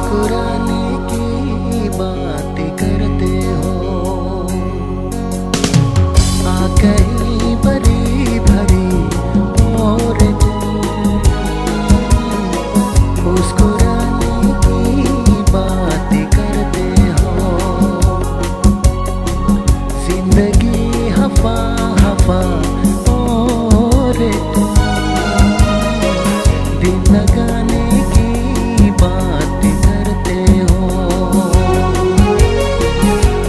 मुस्कुराने की बात करते हो, आ कहीं भरी भरी और तुम मुस्कुराने की बात करते हो। जिंदगी हवा हवा और तुम दिल लगाने की बात करते हो,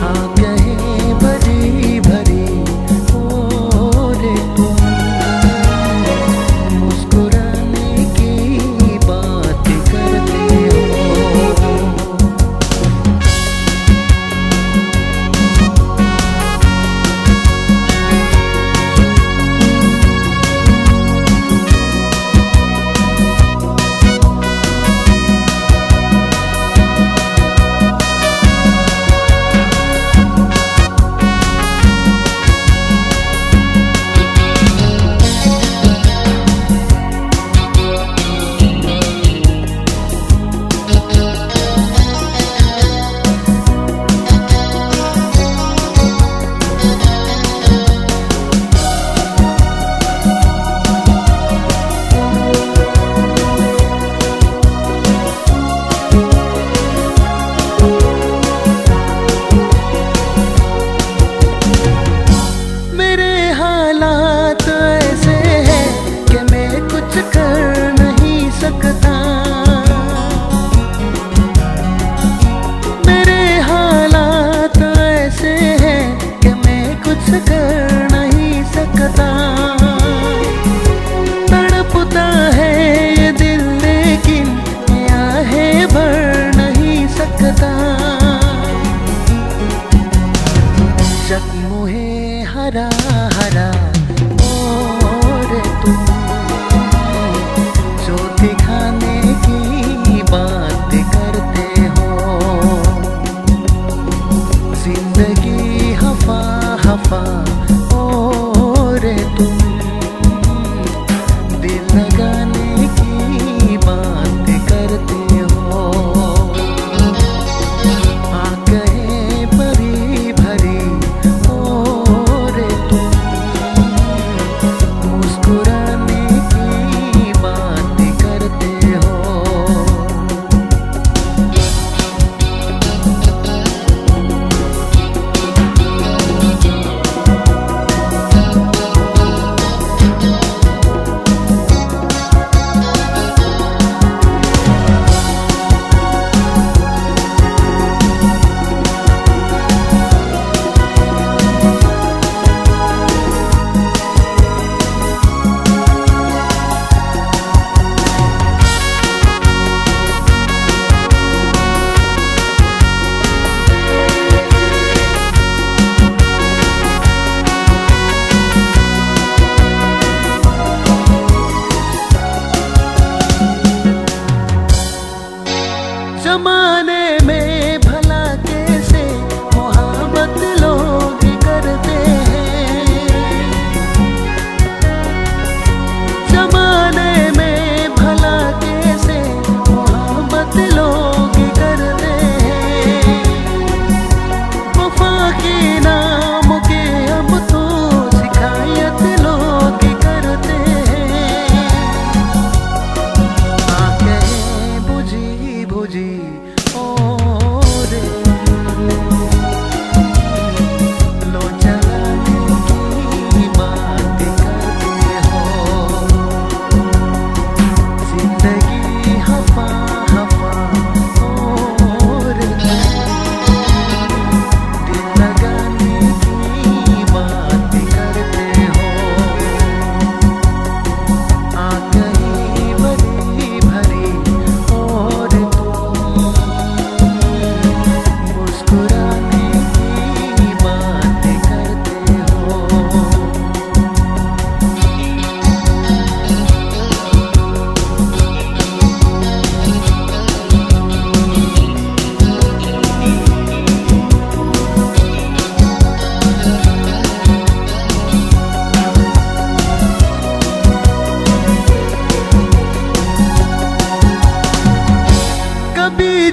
आ कहीं भरी भरी और तुम मुस्कुराने की बात करते हो। तड़पता है ये दिल लेकिन आहें भर नहीं सकता। जख्मों है हरा हरा और तुम जो दिखाने की बात करते हो। जिंदगी हवा हवा और तुम दिल लगाने की बात करते हो, आ गए भरी भरी और तुम मुस्कुराने की बात करते हो। जमाने में भला कैसे मोहब्बत लोग करते हैं। जमाने में भला कैसे मोहब्बत लोग करते हैं। वफा के नाम के अब तो शिकायत लोग करते हैं। आंखें बुझी बुझी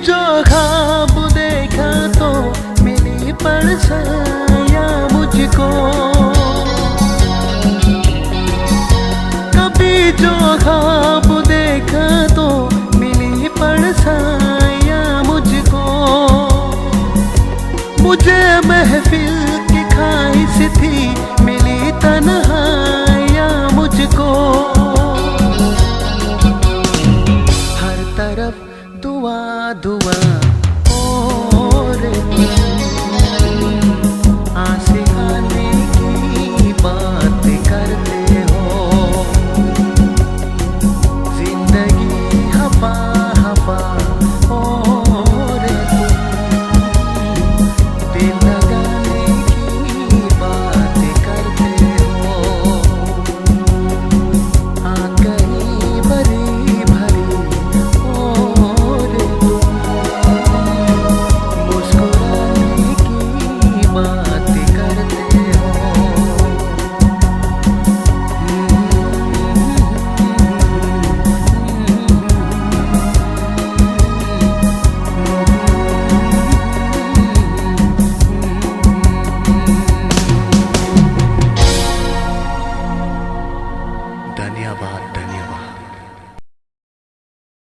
जो ख्वाब देखा तो मिली परछाया मुझको, कभी जो ख्वाब देखा तो मिली परछाया मुझको। मुझे महफिल की ख्वाहिश थी, मिली तन्हाइयाँ मुझको। हर तरफ दुआ दुआ और आशिकाने की बात करते हो। जिंदगी हवा हवा और दिल लगाने की बात करते हो। आंखें भरी भरी और मुस्कुराने की बात करते हो। धन्यवाद।